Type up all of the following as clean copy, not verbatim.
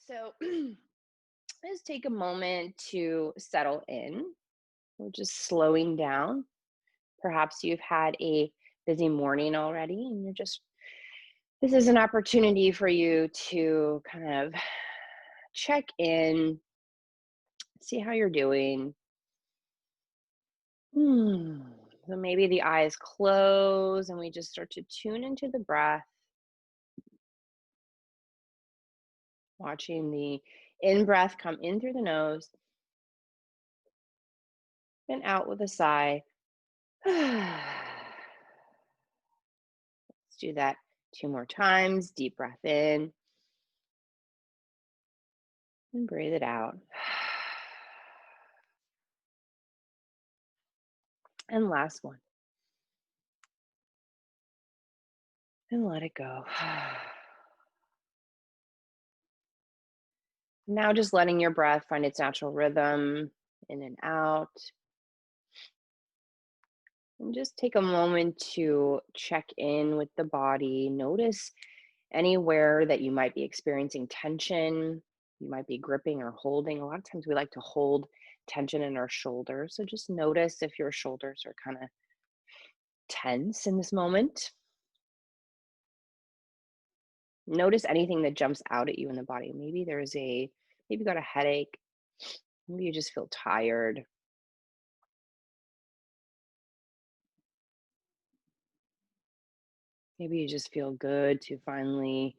So just take a moment to settle in. We're just slowing down. Perhaps you've had a busy morning already, and this is an opportunity for you to kind of check in, see how you're doing. Hmm. So maybe the eyes close and we just start to tune into the breath, watching the in breath come in through the nose and out with a sigh. Let's do that 2 more times. Deep breath in and breathe it out. And last one. And let it go. Now just letting your breath find its natural rhythm in and out. And just take a moment to check in with the body. Notice anywhere that you might be experiencing tension. You might be gripping or holding. A lot of times we like to hold tension in our shoulders. So just notice if your shoulders are kind of tense in this moment. Notice anything that jumps out at you in the body. Maybe maybe you got a headache. Maybe you just feel tired. Maybe you just feel good to finally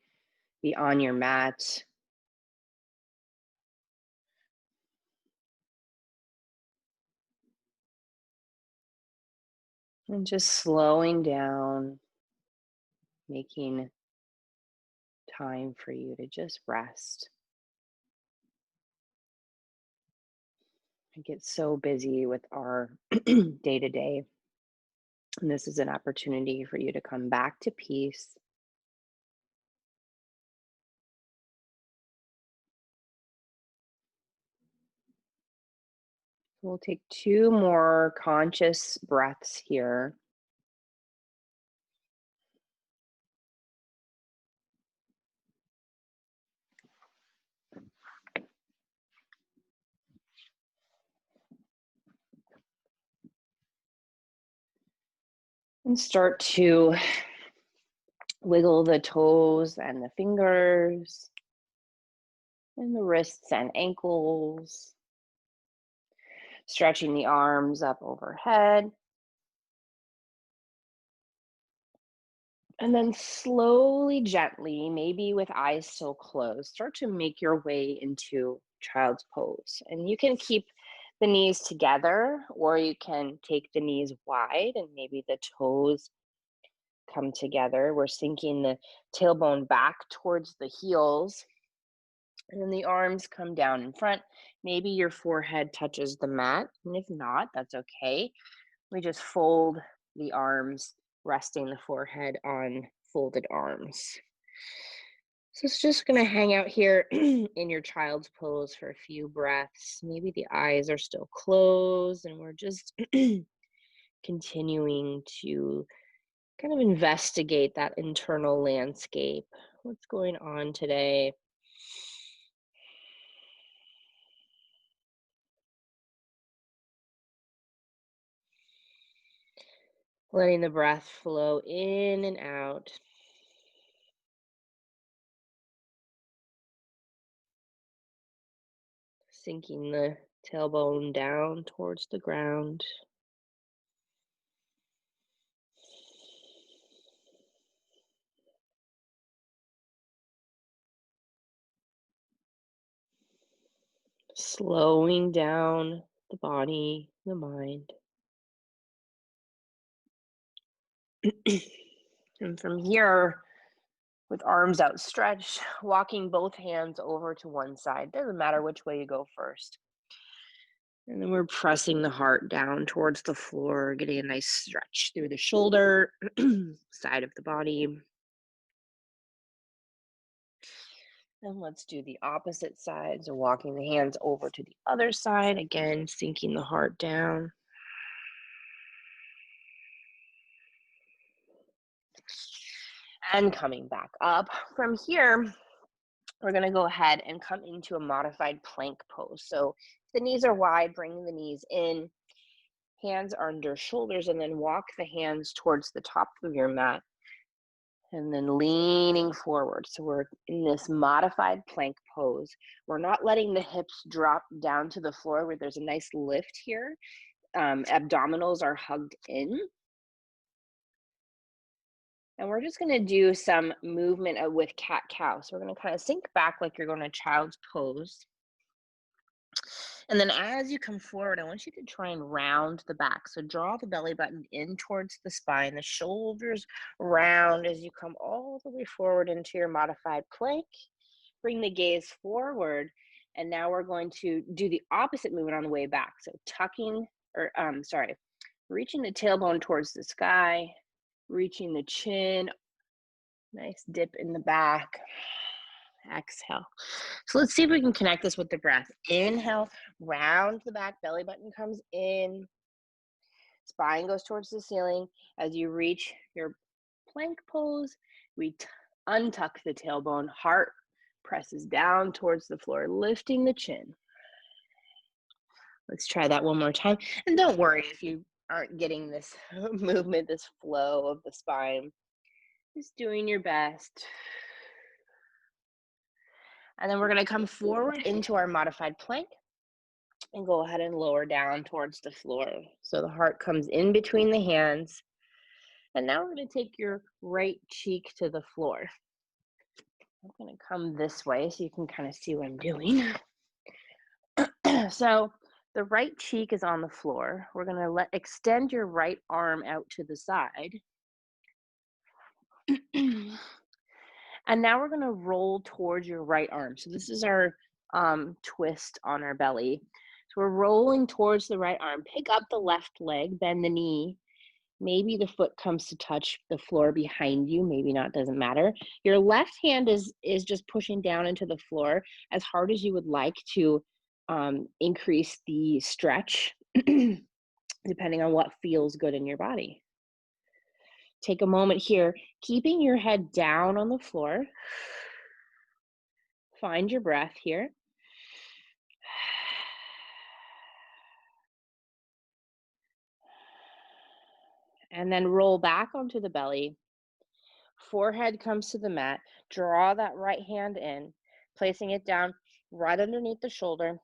be on your mat. And just slowing down, making time for you to just rest. I get so busy with our day to day. And this is an opportunity for you to come back to peace. We'll take 2 more conscious breaths here. And start to wiggle the toes and the fingers and the wrists and ankles. Stretching the arms up overhead. And then slowly, gently, maybe with eyes still closed, start to make your way into child's pose. And you can keep the knees together, or you can take the knees wide and maybe the toes come together. We're sinking the tailbone back towards the heels. And then the arms come down in front. Maybe your forehead touches the mat. And if not, that's okay. We just fold the arms, resting the forehead on folded arms. So it's just going to hang out here in your child's pose for a few breaths. Maybe the eyes are still closed and we're just continuing to kind of investigate that internal landscape. What's going on today? Letting the breath flow in and out. Sinking the tailbone down towards the ground. Slowing down the body, the mind. And from here, with arms outstretched, walking both hands over to one side. Doesn't matter which way you go first. And then we're pressing the heart down towards the floor, getting a nice stretch through the shoulder, side of the body. And let's do the opposite side. So walking the hands over to the other side, again, sinking the heart down. And coming back up. From here, we're going to go ahead and come into a modified plank pose. So if the knees are wide, bring the knees in, hands are under shoulders, and then walk the hands towards the top of your mat. And then leaning forward. So we're in this modified plank pose. We're not letting the hips drop down to the floor where there's a nice lift here. Abdominals are hugged in. And we're just gonna do some movement with cat-cow. So we're gonna kind of sink back like you're going to child's pose. And then as you come forward, I want you to try and round the back. So draw the belly button in towards the spine, the shoulders round as you come all the way forward into your modified plank. Bring the gaze forward. And now we're going to do the opposite movement on the way back. So reaching the tailbone towards the sky, reaching the chin, nice dip in the back. Exhale. So let's see if we can connect this with the breath. Inhale, round the back, belly button comes in, spine goes towards the ceiling. As you reach your plank pose, we untuck the tailbone, heart presses down towards the floor, lifting the chin. Let's try that one more time. And don't worry if you aren't getting this movement, this flow of the spine. Just doing your best. And then we're going to come forward into our modified plank and go ahead and lower down towards the floor. So the heart comes in between the hands. And now we're going to take your right cheek to the floor. I'm going to come this way so you can kind of see what I'm doing. So the right cheek is on the floor. We're going to extend your right arm out to the side. And now we're going to roll towards your right arm. So this is our twist on our belly. So we're rolling towards the right arm. Pick up the left leg, bend the knee. Maybe the foot comes to touch the floor behind you. Maybe not, doesn't matter. Your left hand is just pushing down into the floor as hard as you would like to increase the stretch, depending on what feels good in your body. Take a moment here, keeping your head down on the floor. Find your breath here. And then roll back onto the belly. Forehead comes to the mat. Draw that right hand in, placing it down right underneath the shoulder.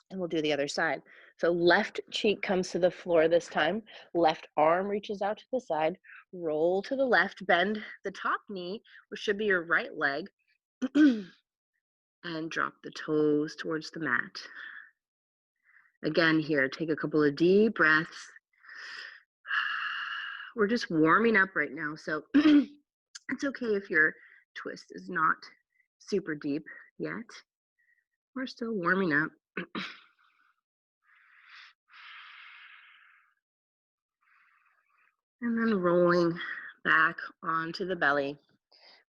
And we'll do the other side. So left cheek comes to the floor this time. Left arm reaches out to the side. Roll to the left, bend the top knee, which should be your right leg. And drop the toes towards the mat. Again here, take a couple of deep breaths. We're just warming up right now, so it's okay if your twist is not super deep yet. We're still warming up. And then rolling back onto the belly.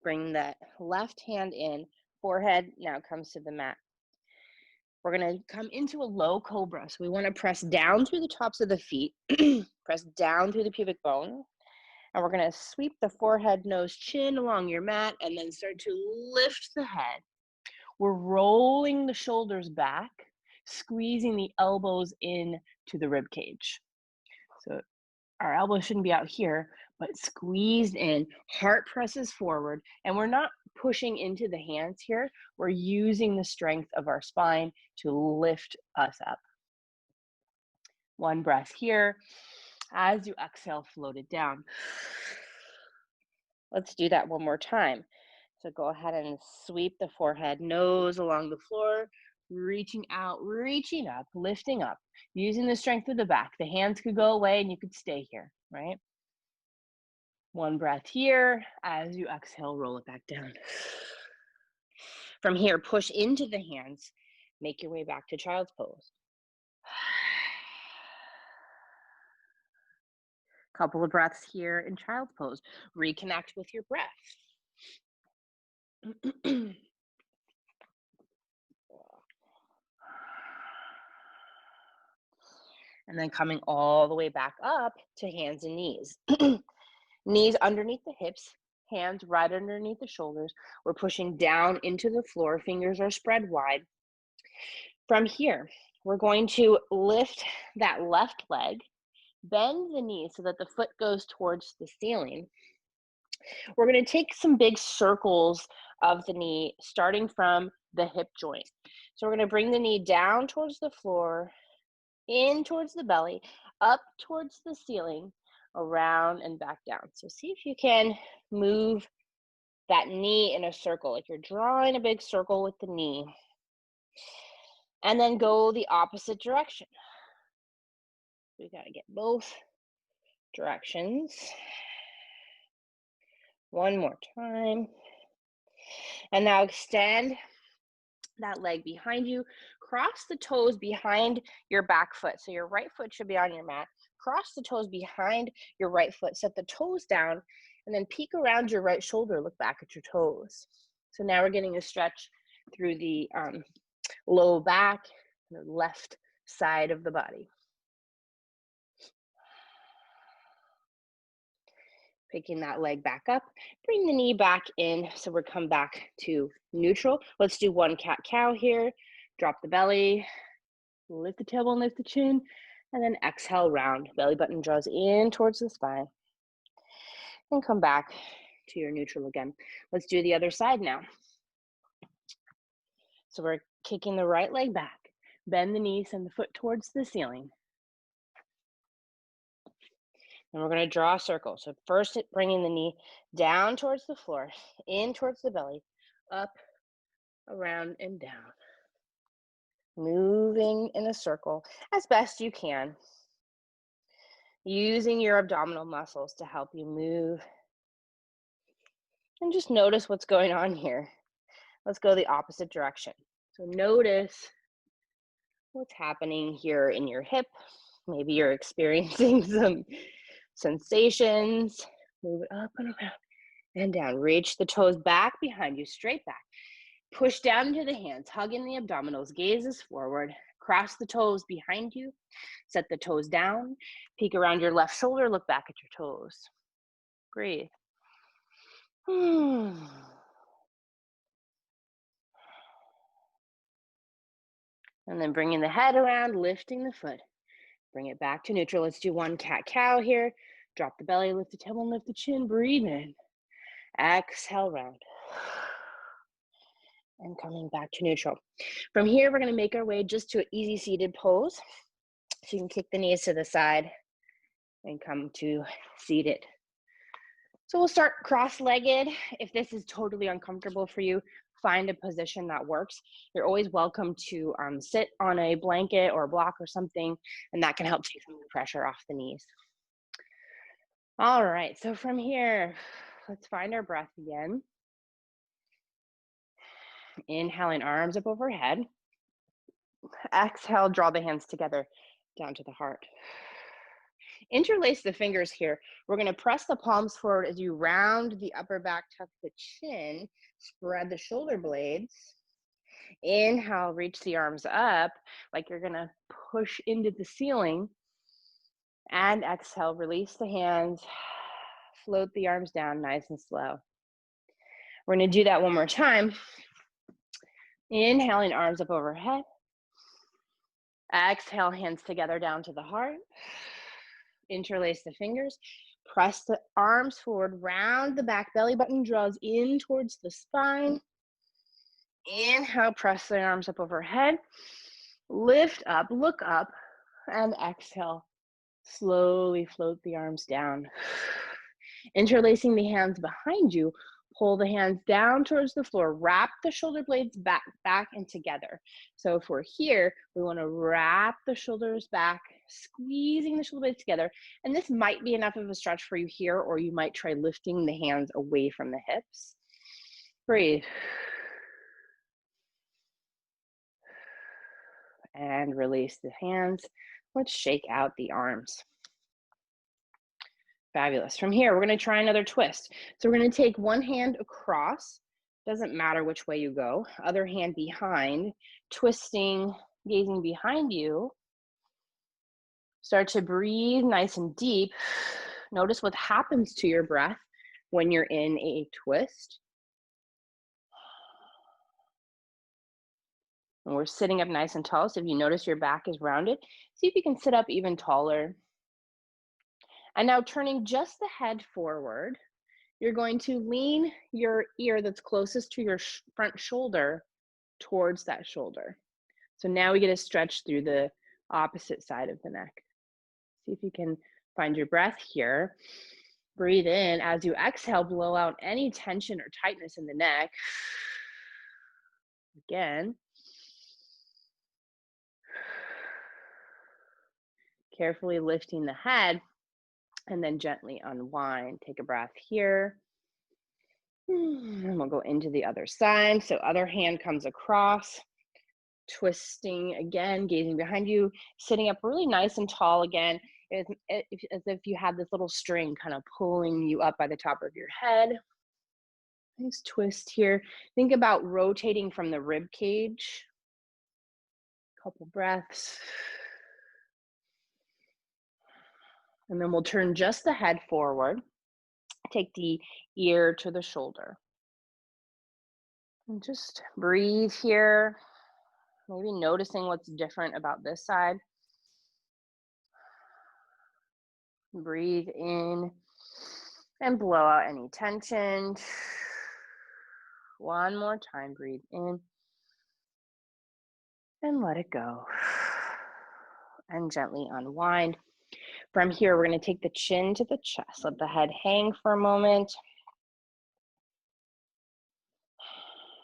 Bring that left hand in. Forehead now comes to the mat. We're going to come into a low cobra. So we want to press down through the tops of the feet, press down through the pubic bone. And we're going to sweep the forehead, nose, chin along your mat, and then start to lift the head. We're rolling the shoulders back, squeezing the elbows in to the rib cage. So our elbows shouldn't be out here, but squeezed in, heart presses forward, and we're not pushing into the hands here. We're using the strength of our spine to lift us up. One breath here. As you exhale, float it down. Let's do that one more time. So go ahead and sweep the forehead, nose along the floor, reaching out, reaching up, lifting up, using the strength of the back. The hands could go away and you could stay here, right? One breath here. As you exhale, roll it back down. From here, push into the hands. Make your way back to child's pose. Couple of breaths here in child's pose. Reconnect with your breath. And then coming all the way back up to hands and knees. Knees underneath the hips, Hands right underneath the shoulders. We're pushing down into the floor. Fingers are spread wide. From here, we're going to lift that left leg, bend the knee so that the foot goes towards the ceiling. We're going to take some big circles of the knee, starting from the hip joint. So we're going to bring the knee down towards the floor, in towards the belly, up towards the ceiling, around and back down. So see if you can move that knee in a circle, like you're drawing a big circle with the knee. And then go the opposite direction. We got to get both directions. One more time. And now extend that leg behind you. Cross the toes behind your back foot. So your right foot should be on your mat. Cross the toes behind your right foot. Set the toes down and then peek around your right shoulder. Look back at your toes. So now we're getting a stretch through the low back, the left side of the body. Picking that leg back up, bring the knee back in. So we're come back to neutral. Let's do one cat-cow here. Drop the belly, lift the tailbone, lift the chin, and then exhale round. Belly button draws in towards the spine. And come back to your neutral again. Let's do the other side now. So we're kicking the right leg back. Bend the knee, send the foot towards the ceiling. And we're going to draw a circle. So first, bringing the knee down towards the floor, in towards the belly, up, around, and down. Moving in a circle as best you can. Using your abdominal muscles to help you move. And just notice what's going on here. Let's go the opposite direction. So notice what's happening here in your hip. Maybe you're experiencing some sensations. Move it up and around and down. Reach the toes back behind you, straight back. Push down into the hands, hug in the abdominals, gazes forward. Cross the toes behind you. Set the toes down. Peek around your left shoulder, look back at your toes. Breathe. And then bringing the head around, lifting the foot. Bring it back to neutral. Let's do one cat-cow here. Drop the belly, lift the tailbone, lift the chin. Breathe in. Exhale round. And coming back to neutral. From here, we're going to make our way just to an easy seated pose. So you can kick the knees to the side and come to seated. So we'll start cross-legged. If this is totally uncomfortable for you, find a position that works. You're always welcome to sit on a blanket or a block or something, and that can help take some of the pressure off the knees. All right, so from here, let's find our breath again. Inhaling, arms up overhead. Exhale, draw the hands together down to the heart. Interlace the fingers here. We're going to press the palms forward as you round the upper back, tuck the chin, spread the shoulder blades. Inhale, reach the arms up like you're going to push into the ceiling. And exhale, release the hands, float the arms down nice and slow. We're going to do that one more time. Inhaling, arms up overhead. Exhale, hands together down to the heart. Interlace the fingers. Press the arms forward, round the back, belly button draws in towards the spine. Inhale, press the arms up overhead. Lift up, look up, and exhale. Slowly float the arms down. Interlacing the hands behind you, pull the hands down towards the floor. Wrap the shoulder blades back and together. So if we're here, we want to wrap the shoulders back, squeezing the shoulder blades together. And this might be enough of a stretch for you here, or you might try lifting the hands away from the hips. Breathe. And release the hands. Let's shake out the arms. Fabulous. From here, we're going to try another twist. So we're going to take one hand across. Doesn't matter which way you go. Other hand behind, twisting, gazing behind you. Start to breathe nice and deep. Notice what happens to your breath when you're in a twist. And we're sitting up nice and tall. So if you notice your back is rounded, see if you can sit up even taller. And now turning just the head forward, you're going to lean your ear that's closest to your front shoulder towards that shoulder. So now we get a stretch through the opposite side of the neck. See if you can find your breath here. Breathe in. As you exhale, blow out any tension or tightness in the neck. Again. Carefully lifting the head and then gently unwind. Take a breath here. And we'll go into the other side. So other hand comes across, twisting again, gazing behind you, sitting up really nice and tall again, as if you had this little string kind of pulling you up by the top of your head. Nice twist here. Think about rotating from the rib cage. Couple breaths. And then we'll turn just the head forward. Take the ear to the shoulder. And just breathe here. Maybe noticing what's different about this side. Breathe in and blow out any tension. One more time, breathe in and let it go. And gently unwind. From here, we're going to take the chin to the chest. Let the head hang for a moment.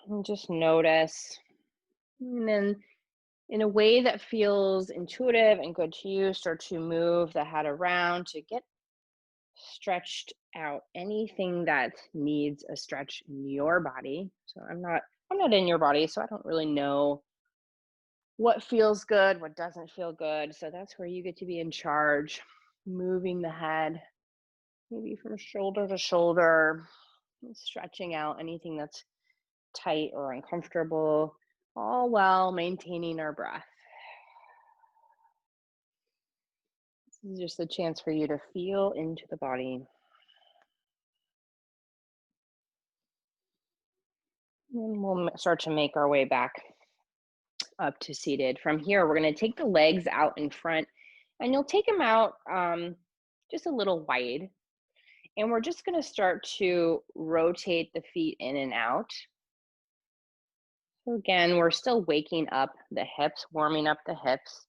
And just notice. And then in a way that feels intuitive and good to you, start to move the head around to get stretched out. Anything that needs a stretch in your body. So I'm not in your body, so I don't really know what feels good, what doesn't feel good. So that's where you get to be in charge. Moving the head, maybe from shoulder to shoulder, stretching out anything that's tight or uncomfortable, all while maintaining our breath. This is just a chance for you to feel into the body. And we'll start to make our way back up to seated. From here, we're going to take the legs out in front, and you'll take them out just a little wide. And we're just going to start to rotate the feet in and out. So again, we're still waking up the hips, warming up the hips.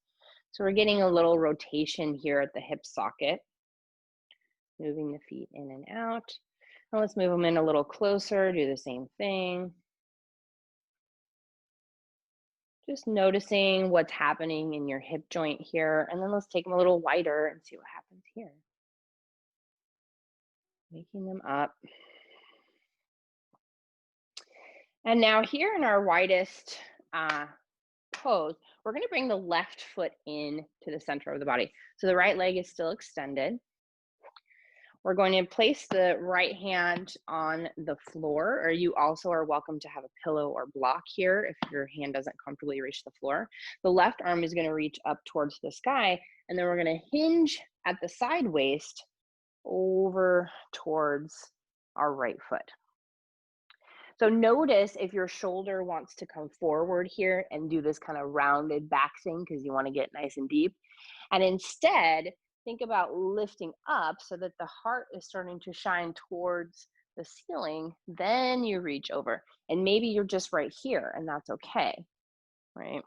So we're getting a little rotation here at the hip socket. Moving the feet in and out. Now let's move them in a little closer, do the same thing. Just noticing what's happening in your hip joint here. And then let's take them a little wider and see what happens here. Waking them up. And now here in our widest pose, we're going to bring the left foot in to the center of the body. So the right leg is still extended. We're going to place the right hand on the floor, or you also are welcome to have a pillow or block here if your hand doesn't comfortably reach the floor. The left arm is going to reach up towards the sky, and then we're going to hinge at the side waist over towards our right foot. So notice if your shoulder wants to come forward here and do this kind of rounded back thing because you want to get nice and deep. And instead, think about lifting up so that the heart is starting to shine towards the ceiling. Then you reach over. And maybe you're just right here, and that's okay, right?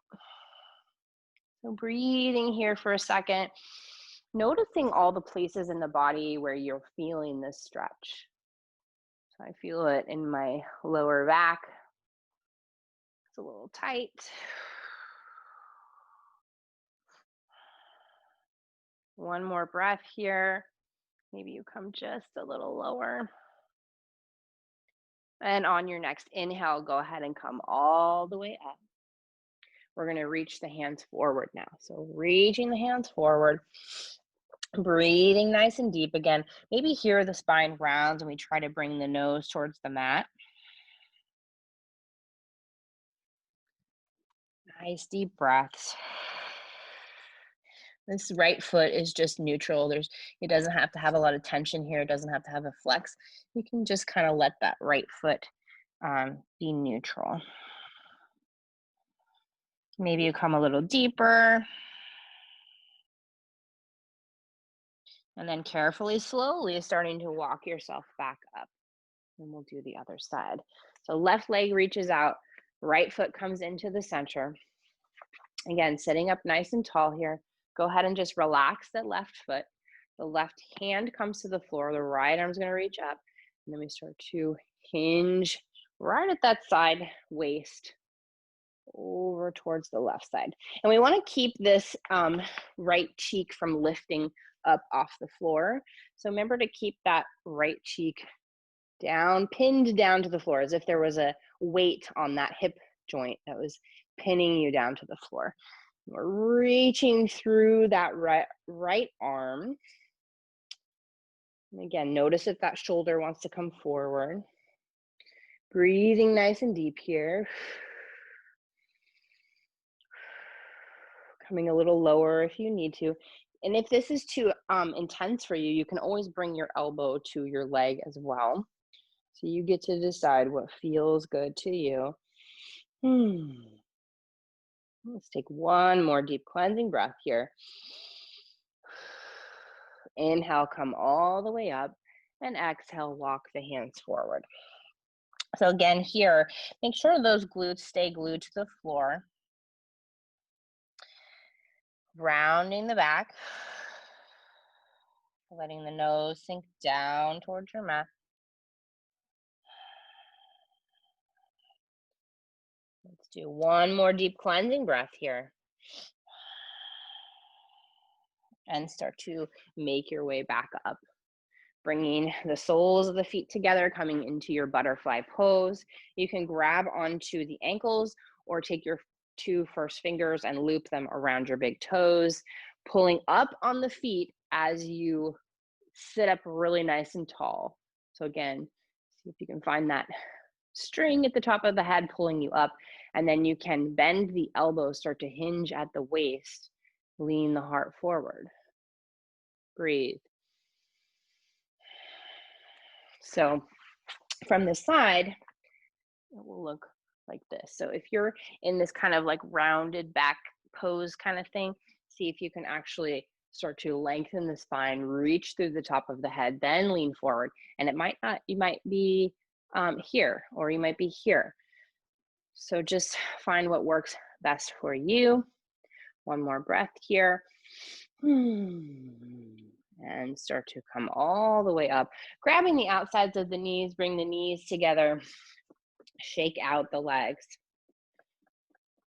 So breathing here for a second. Noticing all the places in the body where you're feeling this stretch. So I feel it in my lower back. It's a little tight. One more breath here. Maybe you come just a little lower. And on your next inhale, go ahead and come all the way up. We're going to reach the hands forward now. So reaching the hands forward. Breathing nice and deep again. Maybe here the spine rounds and we try to bring the nose towards the mat. Nice deep breaths. This right foot is just neutral. It doesn't have to have a lot of tension here. It doesn't have to have a flex. You can just kind of let that right foot be neutral. Maybe you come a little deeper. And then carefully, slowly starting to walk yourself back up. And we'll do the other side. So left leg reaches out, right foot comes into the center. Again, sitting up nice and tall here. Go ahead and just relax that left foot. The left hand comes to the floor. The right arm's going to reach up. And then we start to hinge right at that side waist over towards the left side. And we want to keep this right cheek from lifting up off the floor. So remember to keep that right cheek down, pinned down to the floor, as if there was a weight on that hip joint that was pinning you down to the floor. We're reaching through that right arm. And again, notice if that shoulder wants to come forward. Breathing nice and deep here. Coming a little lower if you need to. And if this is too intense for you, you can always bring your elbow to your leg as well. So you get to decide what feels good to you. Let's take one more deep cleansing breath here. Inhale, come all the way up, and exhale, walk the hands forward. So again, here, make sure those glutes stay glued to the floor. Rounding the back, letting the nose sink down towards your mat. Let's do one more deep cleansing breath here. And start to make your way back up. Bringing the soles of the feet together, coming into your butterfly pose. You can grab onto the ankles or take your two first fingers and loop them around your big toes, pulling up on the feet as you sit up really nice and tall. So again, see if you can find that string at the top of the head pulling you up, and then you can bend the elbows, start to hinge at the waist, lean the heart forward. Breathe. So from the side, it will look like this. So if you're in this kind of like rounded back pose kind of thing, see if you can actually start to lengthen the spine, reach through the top of the head, then lean forward. And it might not, you might be here, or you might be here. So just find what works best for you. One more breath here. And start to come all the way up. Grabbing the outsides of the knees, bring the knees together. Shake out the legs.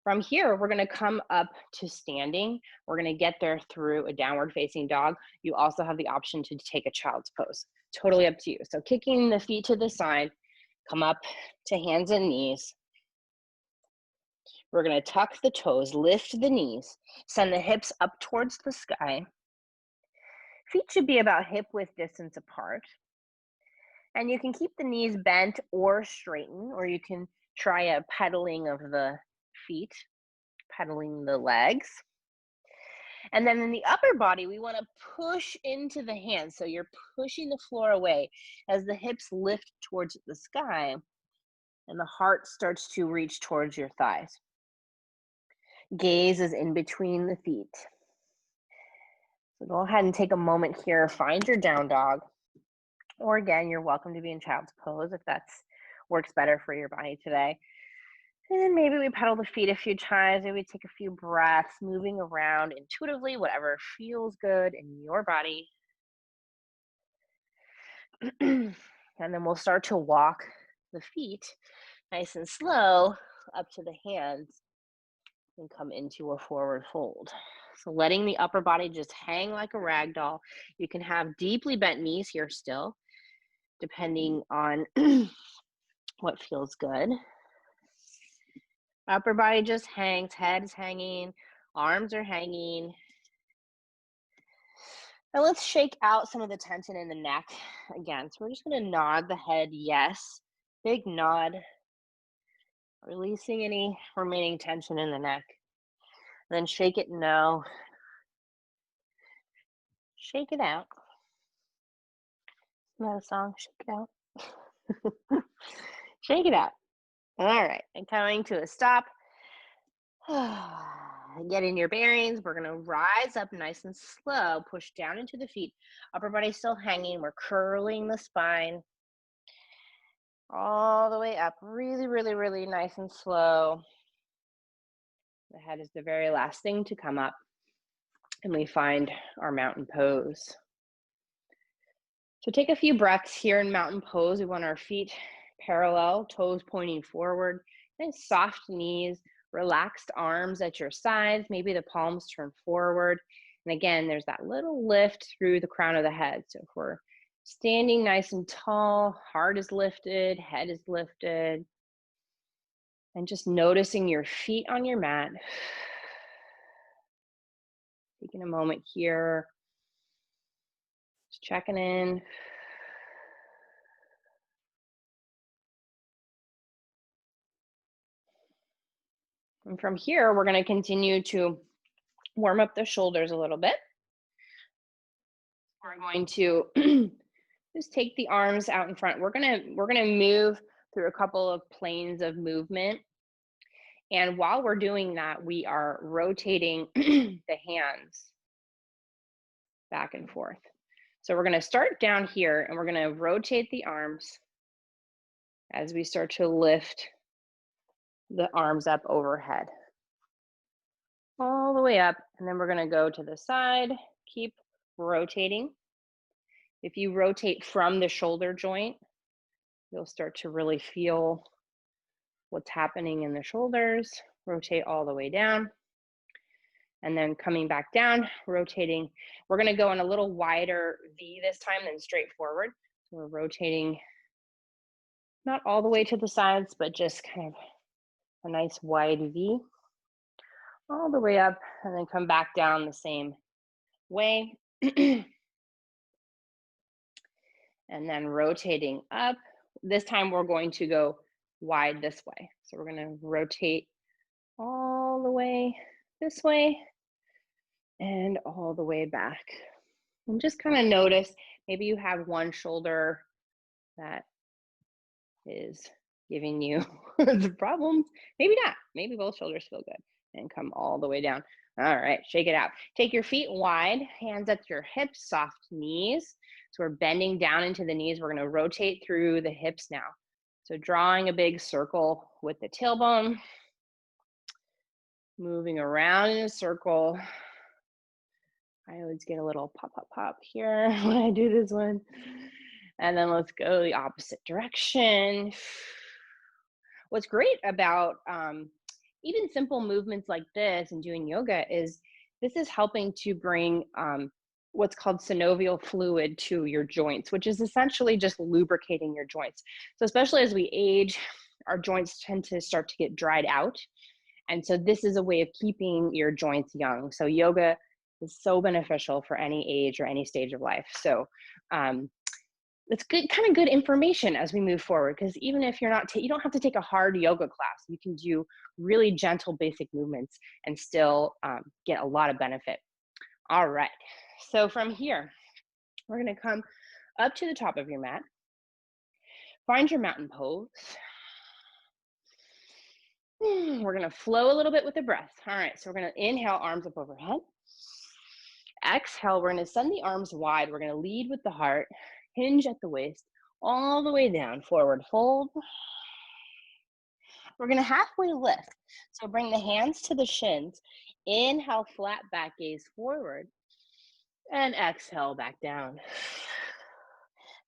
From here, we're going to come up to standing. We're going to get there through a downward facing dog. You also have the option to take a child's pose. Totally up to you. So kicking the feet to the side, come up to hands and knees. We're going to tuck the toes, lift the knees, send the hips up towards the sky. Feet should be about hip width distance apart. And you can keep the knees bent or straighten, or you can try a pedaling of the feet, pedaling the legs. And then in the upper body, we want to push into the hands. So you're pushing the floor away as the hips lift towards the sky and the heart starts to reach towards your thighs. Gaze is in between the feet. So go ahead and take a moment here, find your down dog. Or again, you're welcome to be in child's pose if that works better for your body today. And then maybe we pedal the feet a few times. Maybe take a few breaths, moving around intuitively, whatever feels good in your body. And then we'll start to walk the feet nice and slow up to the hands and come into a forward fold. So letting the upper body just hang like a rag doll. You can have deeply bent knees here still, depending on what feels good. Upper body just hangs, head is hanging, arms are hanging. Now let's shake out some of the tension in the neck again. So we're just going to nod the head yes, big nod, releasing any remaining tension in the neck. Then shake it no. Shake it out. Isn't that a song? Shake it out. Shake it out. All right. And coming to a stop. Getting your bearings. We're going to rise up nice and slow. Push down into the feet. Upper body still hanging. We're curling the spine all the way up. Really, really, really nice and slow. The head is the very last thing to come up. And we find our mountain pose. So take a few breaths here in mountain pose. We want our feet parallel, toes pointing forward, and soft knees, relaxed arms at your sides, maybe the palms turn forward. And again, there's that little lift through the crown of the head. So if we're standing nice and tall, heart is lifted, head is lifted, and just noticing your feet on your mat. Taking a moment here, just checking in. And from here, we're going to continue to warm up the shoulders a little bit. We're going to just take the arms out in front. We're gonna move through a couple of planes of movement. And while we're doing that, we are rotating the hands back and forth. So we're gonna start down here and we're gonna rotate the arms as we start to lift the arms up overhead. All the way up, and then we're gonna go to the side, keep rotating. If you rotate from the shoulder joint, you'll start to really feel what's happening in the shoulders. Rotate all the way down. And then coming back down, rotating. We're gonna go in a little wider V this time than straight forward. So we're rotating not all the way to the sides, but just kind of a nice wide V. All the way up, and then come back down the same way. And then rotating up. This time we're going to go wide this way. So we're going to rotate all the way this way and all the way back. And just kind of notice, maybe you have one shoulder that is giving you the problems. Maybe not. Maybe both shoulders feel good. And come all the way down. All right, shake it out. Take your feet wide, hands at your hips, soft knees. So we're bending down into the knees. We're going to rotate through the hips now. So drawing a big circle with the tailbone, moving around in a circle. I always get a little pop, pop, pop here when I do this one. And then let's go the opposite direction. What's great about even simple movements like this and doing yoga is this is helping to bring what's called synovial fluid to your joints, which is essentially just lubricating your joints. So especially as we age, our joints tend to start to get dried out. And so this is a way of keeping your joints young. So yoga is so beneficial for any age or any stage of life. So it's good, kind of good information as we move forward, because even if you're not, you don't have to take a hard yoga class. You can do really gentle basic movements and still get a lot of benefit. All right, so from here, we're gonna come up to the top of your mat. Find your mountain pose. We're gonna flow a little bit with the breath. All right, so we're gonna inhale, arms up overhead. Exhale, we're gonna send the arms wide. We're gonna lead with the heart, hinge at the waist, all the way down, forward fold. We're gonna halfway lift. So bring the hands to the shins. Inhale, flat back gaze forward. And exhale, back down.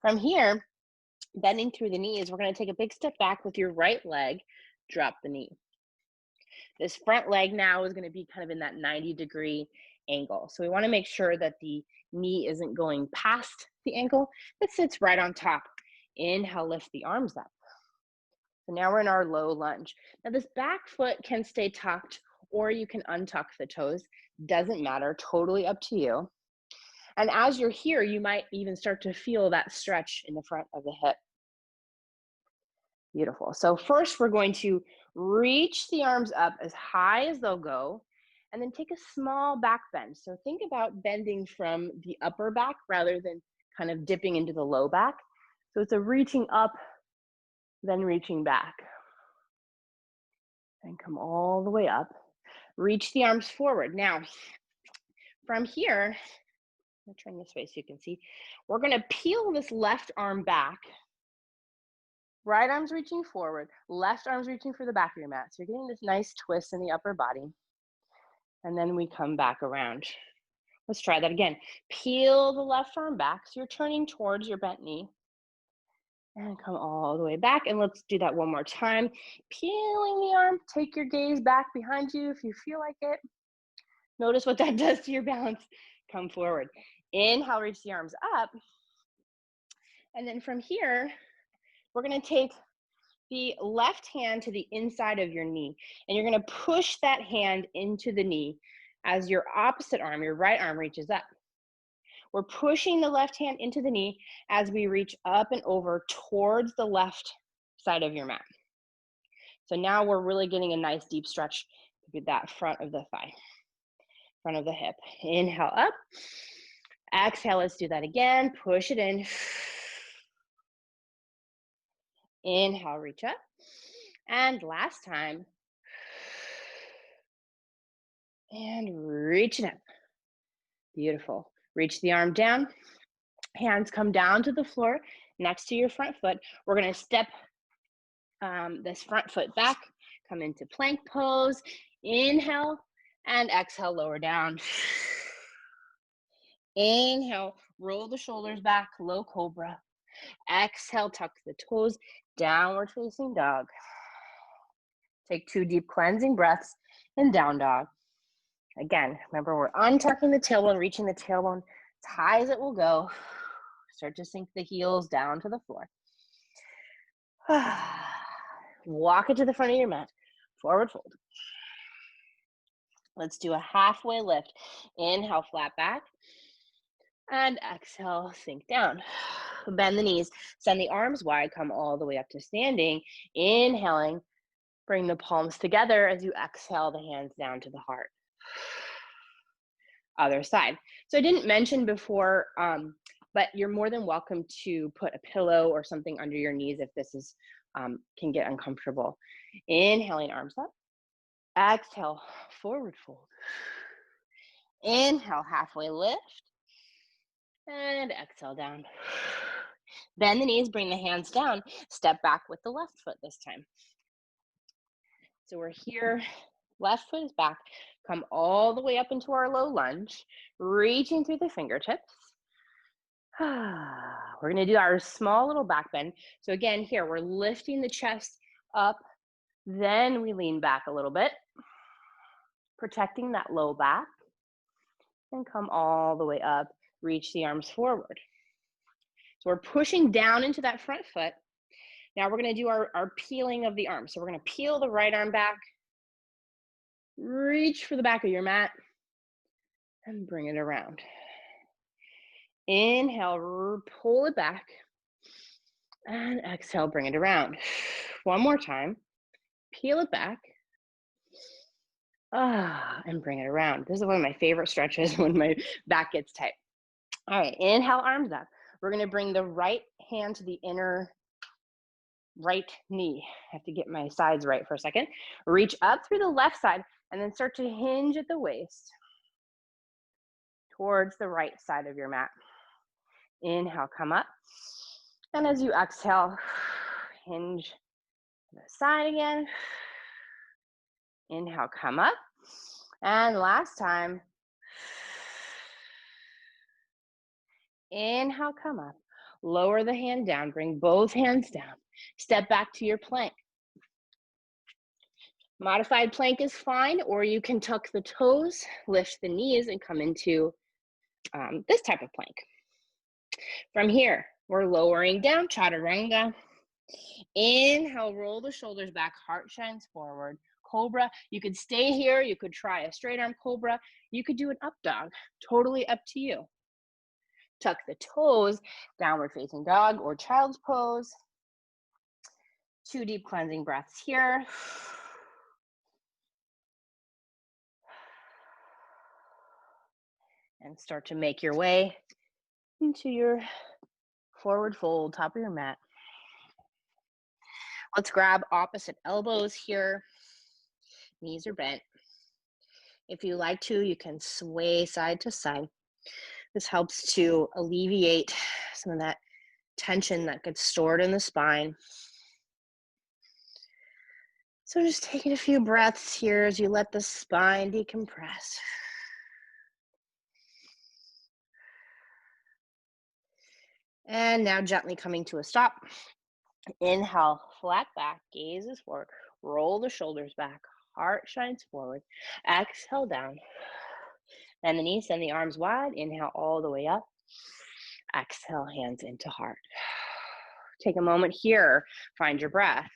From here, bending through the knees, we're gonna take a big step back with your right leg, drop the knee. This front leg now is gonna be kind of in that 90-degree angle. So we wanna make sure that the knee isn't going past the ankle. It sits right on top. Inhale, lift the arms up. So now we're in our low lunge. Now this back foot can stay tucked, or you can untuck the toes. Doesn't matter, totally up to you. And as you're here, you might even start to feel that stretch in the front of the hip. Beautiful. So first we're going to reach the arms up as high as they'll go, And then take a small back bend. So think about bending from the upper back rather than kind of dipping into the low back. So it's a reaching up, then reaching back. And come all the way up. Reach the arms forward. Now, from here, I'll turn this way so you can see. We're going to peel this left arm back. Right arm's reaching forward, left arm's reaching for the back of your mat. So you're getting this nice twist in the upper body. And then we come back around. Let's try that again. Peel the left arm back so you're turning towards your bent knee. And come all the way back. And let's do that one more time. Peeling the arm, take your gaze back behind you if you feel like it. Notice what that does to your balance. Come forward. Inhale, reach the arms up. And then from here, we're going to take the left hand to the inside of your knee, and you're going to push that hand into the knee as your opposite arm, your right arm, reaches up. We're pushing the left hand into the knee as we reach up and over towards the left side of your mat. So now we're really getting a nice deep stretch through that front of the thigh, front of the hip. Inhale up. Exhale, let's do that again. Push it in. Inhale, reach up. And last time. And reach it up. Beautiful. Reach the arm down. Hands come down to the floor next to your front foot. We're going to step this front foot back, come into plank pose. Inhale and exhale, lower down. Inhale, roll the shoulders back, low cobra. Exhale, tuck the toes, downward facing dog. Take 2 deep cleansing breaths and down dog. Again, remember we're untucking the tailbone, reaching the tailbone as high as it will go. Start to sink the heels down to the floor. Walk it to the front of your mat, forward fold. Let's do a halfway lift. Inhale, flat back. And exhale, sink down. Bend the knees, send the arms wide, come all the way up to standing. Inhaling, bring the palms together as you exhale, the hands down to the heart. Other side. So I didn't mention before, but you're more than welcome to put a pillow or something under your knees if this is can get uncomfortable. Inhaling, arms up. Exhale, forward fold. Inhale, halfway lift. And exhale down. Bend the knees, bring the hands down. Step back with the left foot this time. So we're here, left foot is back. Come all the way up into our low lunge, reaching through the fingertips. We're gonna do our small little back bend. So again, here, we're lifting the chest up, then we lean back a little bit, protecting that low back, and come all the way up, reach the arms forward. So we're pushing down into that front foot. Now we're gonna do our peeling of the arm. So we're gonna peel the right arm back, reach for the back of your mat, and bring it around. Inhale, pull it back, and exhale, bring it around. One more time, peel it back, and bring it around. This is one of my favorite stretches when my back gets tight. All right, inhale, arms up. We're gonna bring the right hand to the inner right knee. I have to get my sides right for a second. Reach up through the left side and then start to hinge at the waist towards the right side of your mat. Inhale, come up. And as you exhale, hinge to the side again. Inhale, come up. And last time. Inhale, come up. Lower the hand down, bring both hands down. Step back to your plank. Modified plank is fine, or you can tuck the toes, lift the knees, and come into this type of plank. From here, we're lowering down, chaturanga. Inhale, roll the shoulders back, heart shines forward. Cobra, you could stay here, you could try a straight arm cobra, you could do an up dog, totally up to you. Tuck the toes, downward facing dog or child's pose. 2 deep cleansing breaths here. And start to make your way into your forward fold, top of your mat. Let's grab opposite elbows here. Knees are bent. If you like to, you can sway side to side. This helps to alleviate some of that tension that gets stored in the spine. So just taking a few breaths here as you let the spine decompress. And now gently coming to a stop. Inhale, flat back, gaze is forward. Roll the shoulders back, heart shines forward. Exhale down. Bend the knees, send the arms wide. Inhale all the way up. Exhale, hands into heart. Take a moment here. Find your breath.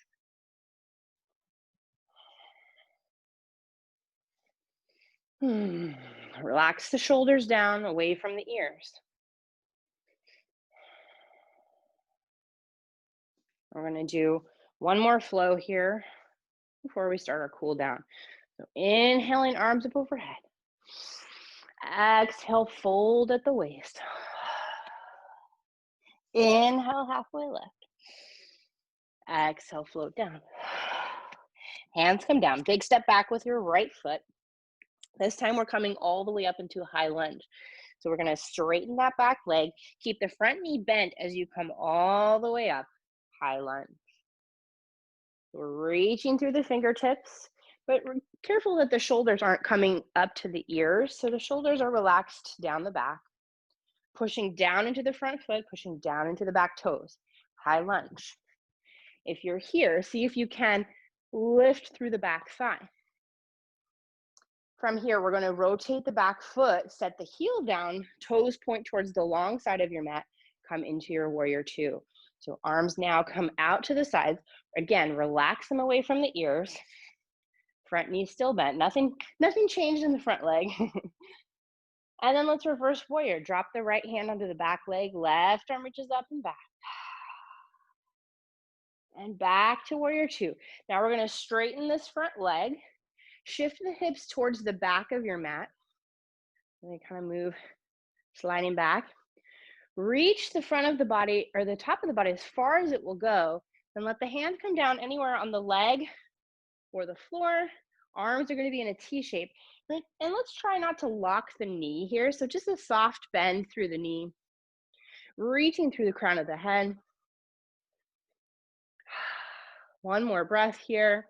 Relax the shoulders down, away from the ears. We're going to do one more flow here before we start our cool down. So inhaling, arms up overhead. Exhale, fold at the waist. Inhale, halfway lift. Exhale, float down. Hands come down. Big step back with your right foot. This time we're coming all the way up into a high lunge. So we're going to straighten that back leg. Keep the front knee bent as you come all the way up. High lunge. We're reaching through the fingertips, but we're careful that the shoulders aren't coming up to the ears. So the shoulders are relaxed down the back. Pushing down into the front foot, pushing down into the back toes. High lunge. If you're here, see if you can lift through the back thigh. From here, we're going to rotate the back foot, set the heel down, toes point towards the long side of your mat, come into your warrior two. So arms now come out to the sides. Again, relax them away from the ears. Front knee still bent. Nothing changed in the front leg. And then let's reverse warrior. Drop the right hand onto the back leg. Left arm reaches up and back. And back to warrior two. Now we're going to straighten this front leg. Shift the hips towards the back of your mat. And then kind of move, sliding back. Reach the front of the body or the top of the body as far as it will go. Then let the hand come down anywhere on the leg or the floor. Arms are going to be in a T shape. And let's try not to lock the knee here. So just a soft bend through the knee. Reaching through the crown of the head. One more breath here.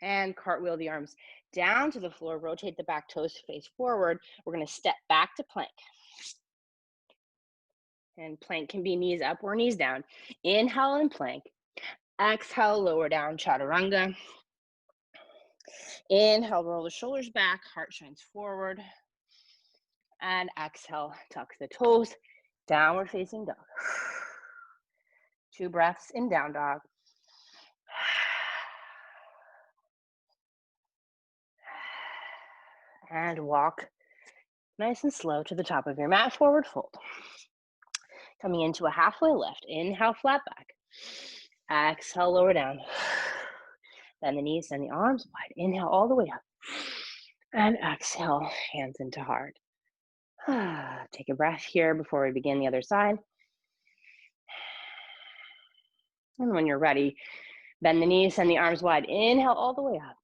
And cartwheel the arms down to the floor. Rotate the back toes to face forward. We're going to step back to plank. And plank can be knees up or knees down. Inhale and plank. Exhale, lower down, chaturanga. Inhale, roll the shoulders back, heart shines forward. And exhale, tuck the toes, downward facing dog. 2 breaths in down dog. And walk nice and slow to the top of your mat, forward fold. Coming into a halfway lift. Inhale, flat back. Exhale, lower down. Bend the knees, send the arms wide. Inhale all the way up. And exhale, hands into heart. Take a breath here before we begin the other side. And when you're ready, bend the knees, send the arms wide. Inhale all the way up.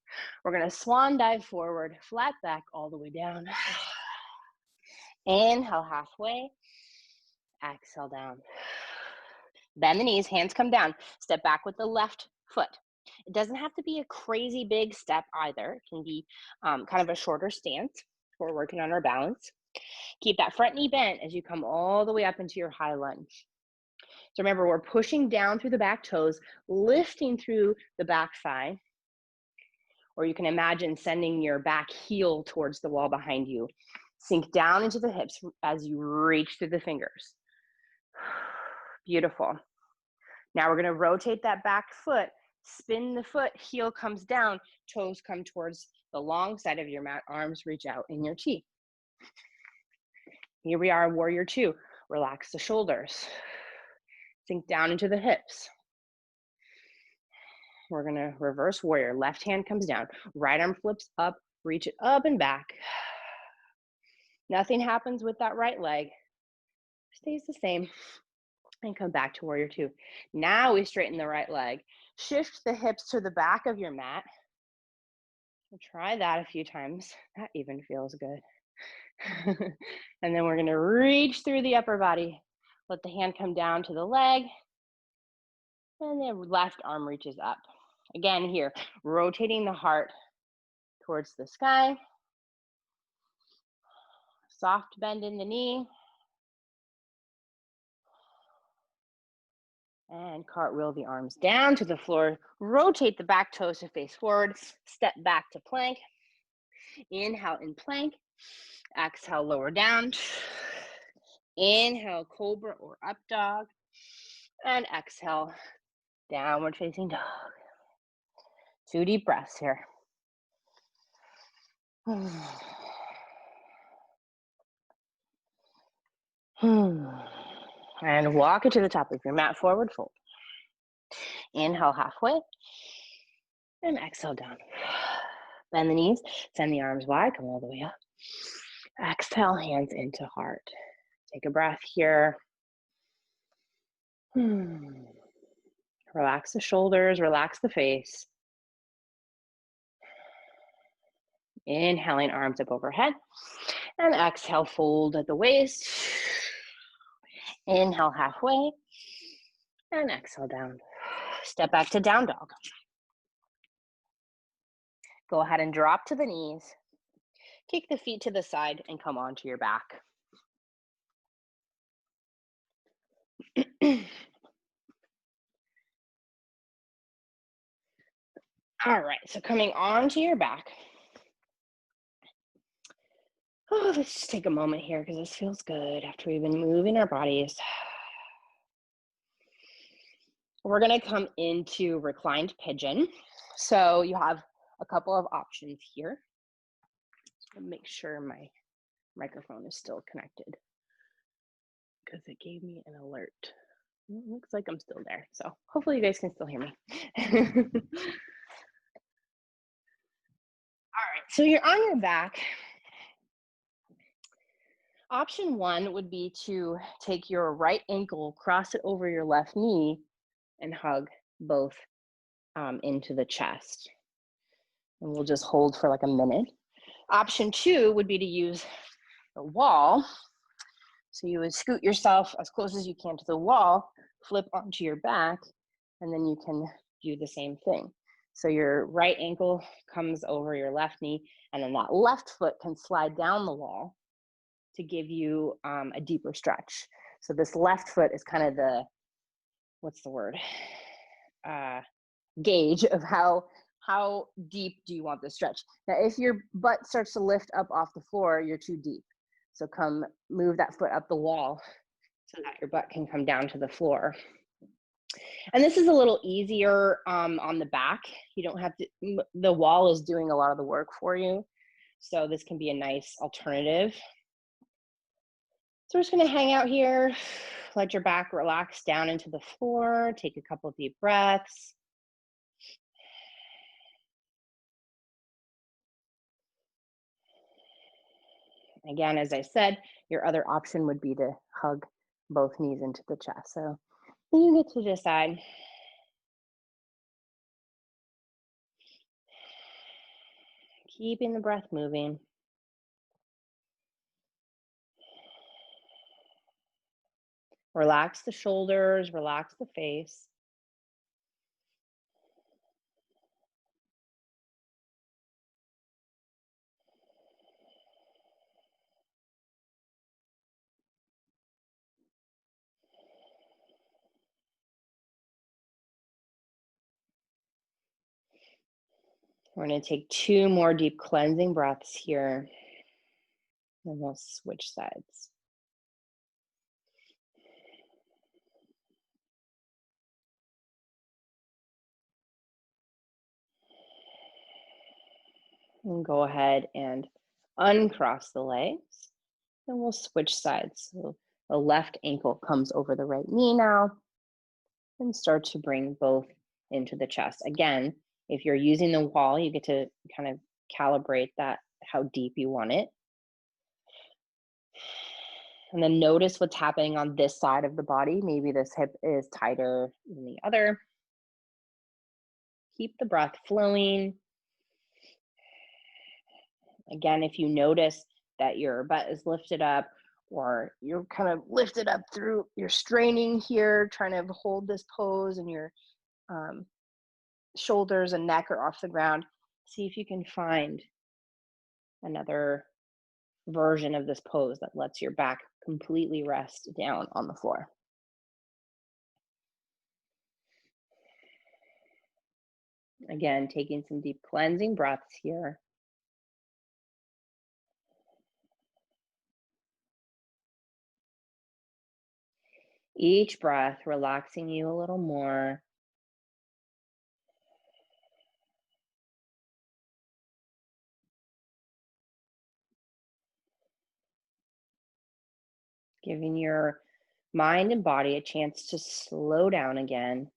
We're going to swan dive forward, flat back all the way down. Inhale halfway. Exhale down. Bend the knees, hands come down. Step back with the left foot. It doesn't have to be a crazy big step either. It can be kind of a shorter stance. We're working on our balance. Keep that front knee bent as you come all the way up into your high lunge. So remember, we're pushing down through the back toes, lifting through the back thigh. Or you can imagine sending your back heel towards the wall behind you. Sink down into the hips as you reach through the fingers. Beautiful. Now we're going to rotate that back foot, spin the foot, heel comes down, toes come towards the long side of your mat, arms reach out in your T. Here we are, warrior two. Relax the shoulders. Sink down into the hips. We're going to reverse warrior. Left hand comes down. Right arm flips up, reach it up and back. Nothing happens with that right leg. Stays the same. And come back to warrior two. Now we straighten the right leg. Shift the hips to the back of your mat. Try that a few times. That even feels good. And then we're gonna reach through the upper body. Let the hand come down to the leg. And the left arm reaches up. Again here, rotating the heart towards the sky. Soft bend in the knee. And cartwheel the arms down to the floor. Rotate the back toes to face forward. Step back to plank. Inhale in plank. Exhale, lower down. Inhale, cobra or up dog. And exhale, downward facing dog. 2 deep breaths here. And walk it to the top of your mat, forward fold. Inhale halfway. And exhale down. Bend the knees, send the arms wide, come all the way up. Exhale, hands into heart. Take a breath here. Relax the shoulders, relax the face. Inhaling, arms up overhead. And exhale, fold at the waist. Inhale halfway. And exhale down. Step back to down dog. Go ahead and drop to the knees. Kick the feet to the side and come onto your back. All right, so coming onto your back. Oh, let's just take a moment here because this feels good after we've been moving our bodies. We're gonna come into reclined pigeon. So you have a couple of options here. So make sure my microphone is still connected because it gave me an alert. It looks like I'm still there. So hopefully you guys can still hear me. All right, so you're on your back. Option one would be to take your right ankle, cross it over your left knee, and hug both into the chest. And we'll just hold for like a minute. Option two would be to use the wall. So you would scoot yourself as close as you can to the wall, flip onto your back, and then you can do the same thing. So your right ankle comes over your left knee, and then that left foot can slide down the wall to give you a deeper stretch. So this left foot is kind of the, what's the word? Gauge of how deep do you want the stretch. Now, if your butt starts to lift up off the floor, you're too deep. So come move that foot up the wall so that your butt can come down to the floor. And this is a little easier on the back. You don't have to, the wall is doing a lot of the work for you. So this can be a nice alternative. So we're just gonna hang out here, let your back relax down into the floor, take a couple deep breaths. Again, as I said, your other option would be to hug both knees into the chest. So you get to decide. Keeping the breath moving. Relax the shoulders, relax the face. We're going to take 2 more deep cleansing breaths here. And we'll switch sides. And go ahead and uncross the legs. And we'll switch sides. So the left ankle comes over the right knee now. And start to bring both into the chest. Again, if you're using the wall, you get to kind of calibrate that, how deep you want it. And then notice what's happening on this side of the body. Maybe this hip is tighter than the other. Keep the breath flowing. Again, if you notice that your butt is lifted up or you're kind of lifted up through, you're straining here, trying to hold this pose and your um, shoulders and neck are off the ground, see if you can find another version of this pose that lets your back completely rest down on the floor. Again, taking some deep cleansing breaths here. Each breath relaxing you a little more. Giving your mind and body a chance to slow down again.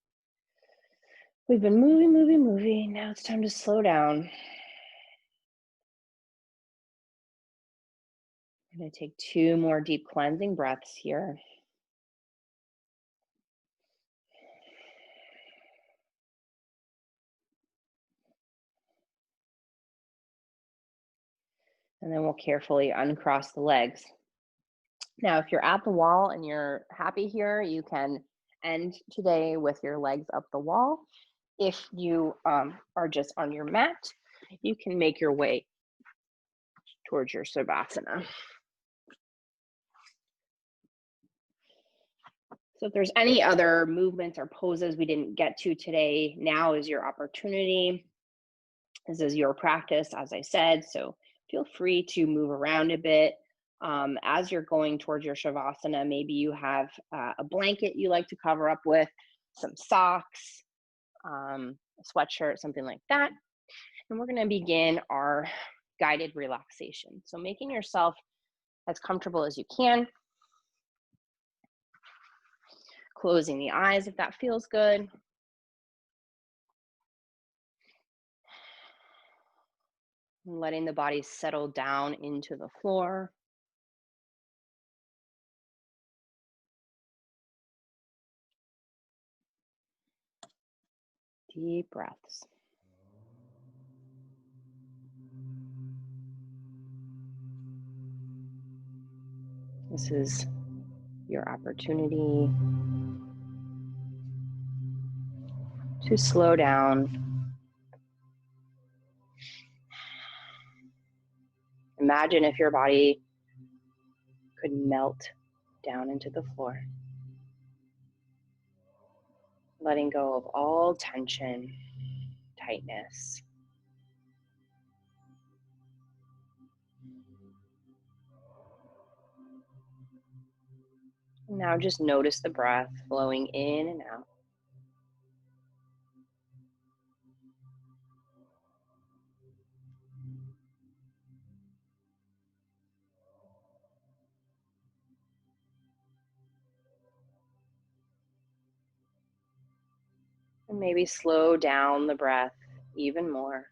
We've been moving, moving, moving. Now it's time to slow down. I'm going to take 2 more deep cleansing breaths here. And then we'll carefully uncross the legs. Now, if you're at the wall and you're happy here, you can end today with your legs up the wall. If you are just on your mat, you can make your way towards your Savasana. So if there's any other movements or poses we didn't get to today, now is your opportunity. This is your practice, as I said, so feel free to move around a bit. As you're going towards your Shavasana, maybe you have a blanket you like to cover up with, some socks, a sweatshirt, something like that. And we're going to begin our guided relaxation. So making yourself as comfortable as you can. Closing the eyes if that feels good. And letting the body settle down into the floor. Deep breaths. This is your opportunity to slow down. Imagine if your body could melt down into the floor, letting go of all tension, tightness. Now just notice the breath flowing in and out. And maybe slow down the breath even more.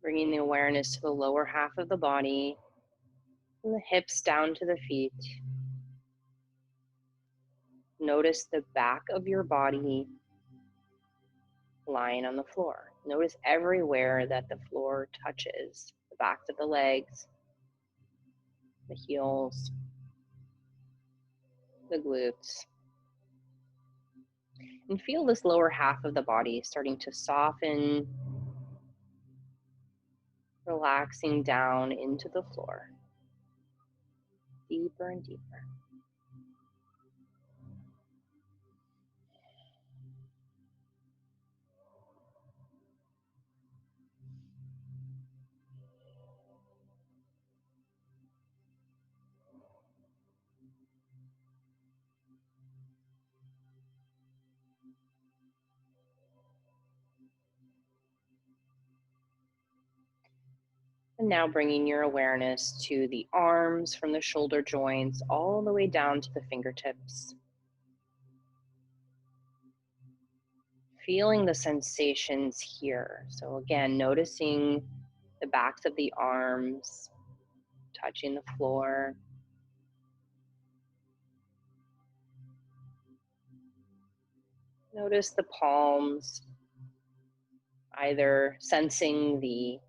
Bringing the awareness to the lower half of the body, from the hips down to the feet. Notice the back of your body lying on the floor. Notice everywhere that the floor touches, the backs of the legs, the heels, the glutes. And feel this lower half of the body starting to soften, relaxing down into the floor, deeper and deeper. And now bringing your awareness to the arms from the shoulder joints all the way down to the fingertips. Feeling the sensations here. So again, noticing the backs of the arms touching the floor. Notice the palms, either sensing the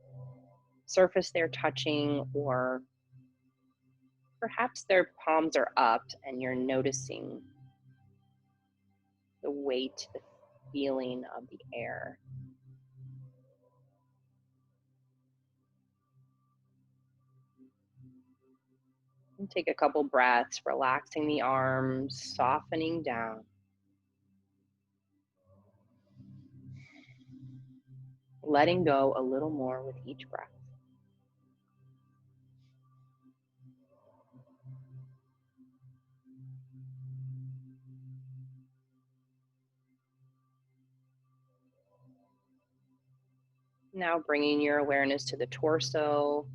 surface they're touching, or perhaps their palms are up and you're noticing the weight, the feeling of the air. And take a couple breaths, relaxing the arms, softening down. Letting go a little more with each breath. Now bringing your awareness to the torso,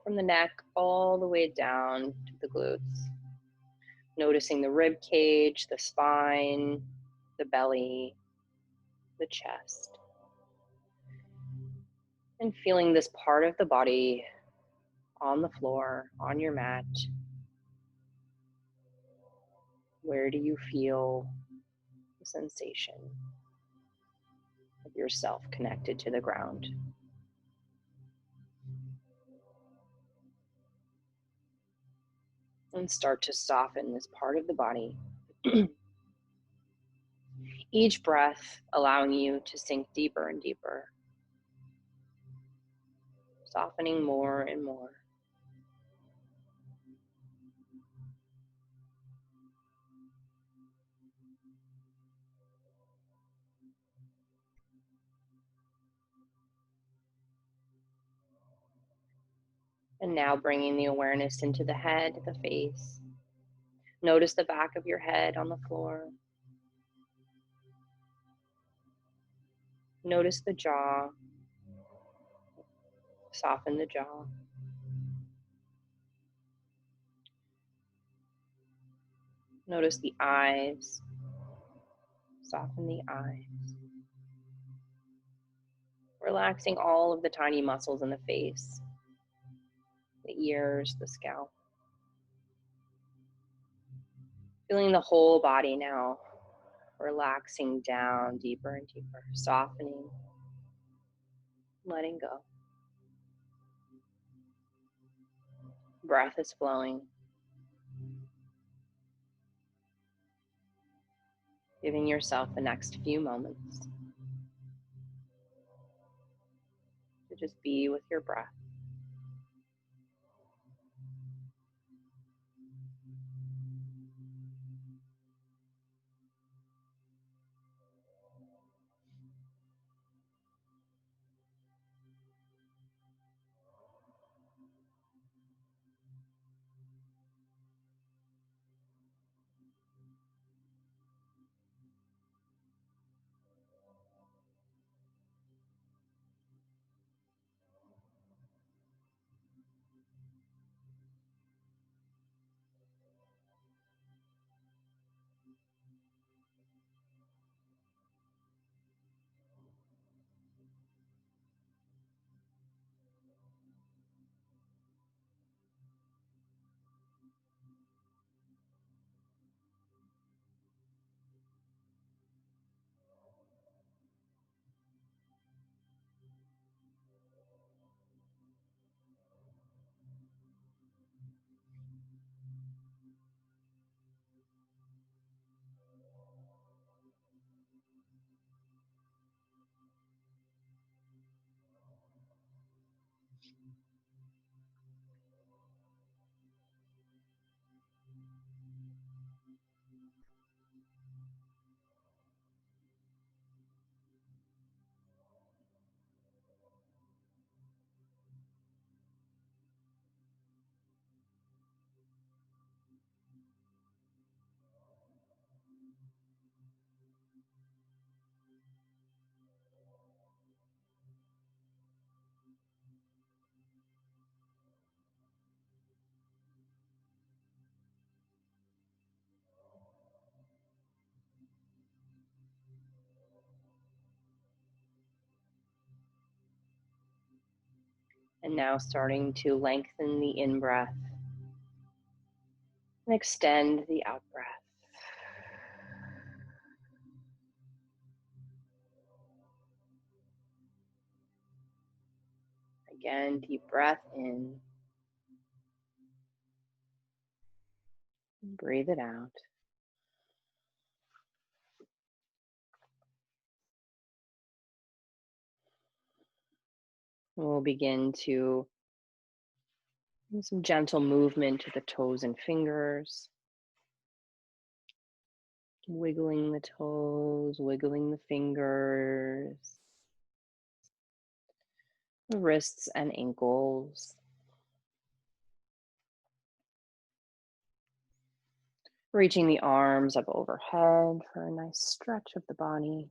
from the neck all the way down to the glutes. Noticing the rib cage, the spine, the belly, the chest. And feeling this part of the body on the floor, on your mat. Where do you feel the sensation of yourself connected to the ground? And start to soften this part of the body. Each breath allowing you to sink deeper and deeper, softening more and more. And now bringing the awareness into the head, the face. Notice the back of your head on the floor. Notice the jaw. Soften the jaw. Notice the eyes. Soften the eyes. Relaxing all of the tiny muscles in the face, the ears, the scalp. Feeling the whole body now, relaxing down deeper and deeper, softening, letting go. Breath is flowing. Giving yourself the next few moments to just be with your breath. And now starting to lengthen the in-breath and extend the out-breath. Again, deep breath in. Breathe it out. We'll begin to do some gentle movement to the toes and fingers. Wiggling the toes, wiggling the fingers, the wrists and ankles. Reaching the arms up overhead for a nice stretch of the body.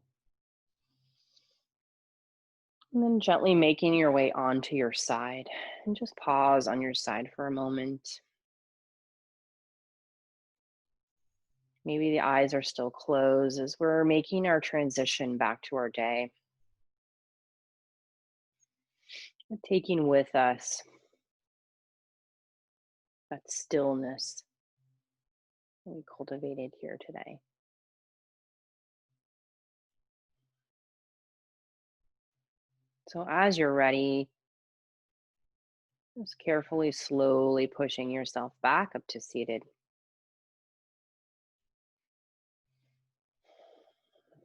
And then gently making your way onto your side. And just pause on your side for a moment. Maybe the eyes are still closed as we're making our transition back to our day. Taking with us that stillness that we cultivated here today. So as you're ready, just carefully, slowly pushing yourself back up to seated.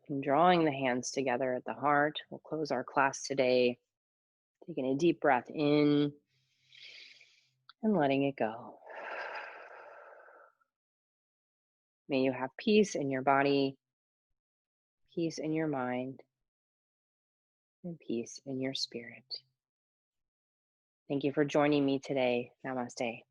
And drawing the hands together at the heart. We'll close our class today, taking a deep breath in and letting it go. May you have peace in your body, peace in your mind, and peace in your spirit. Thank you for joining me today. Namaste.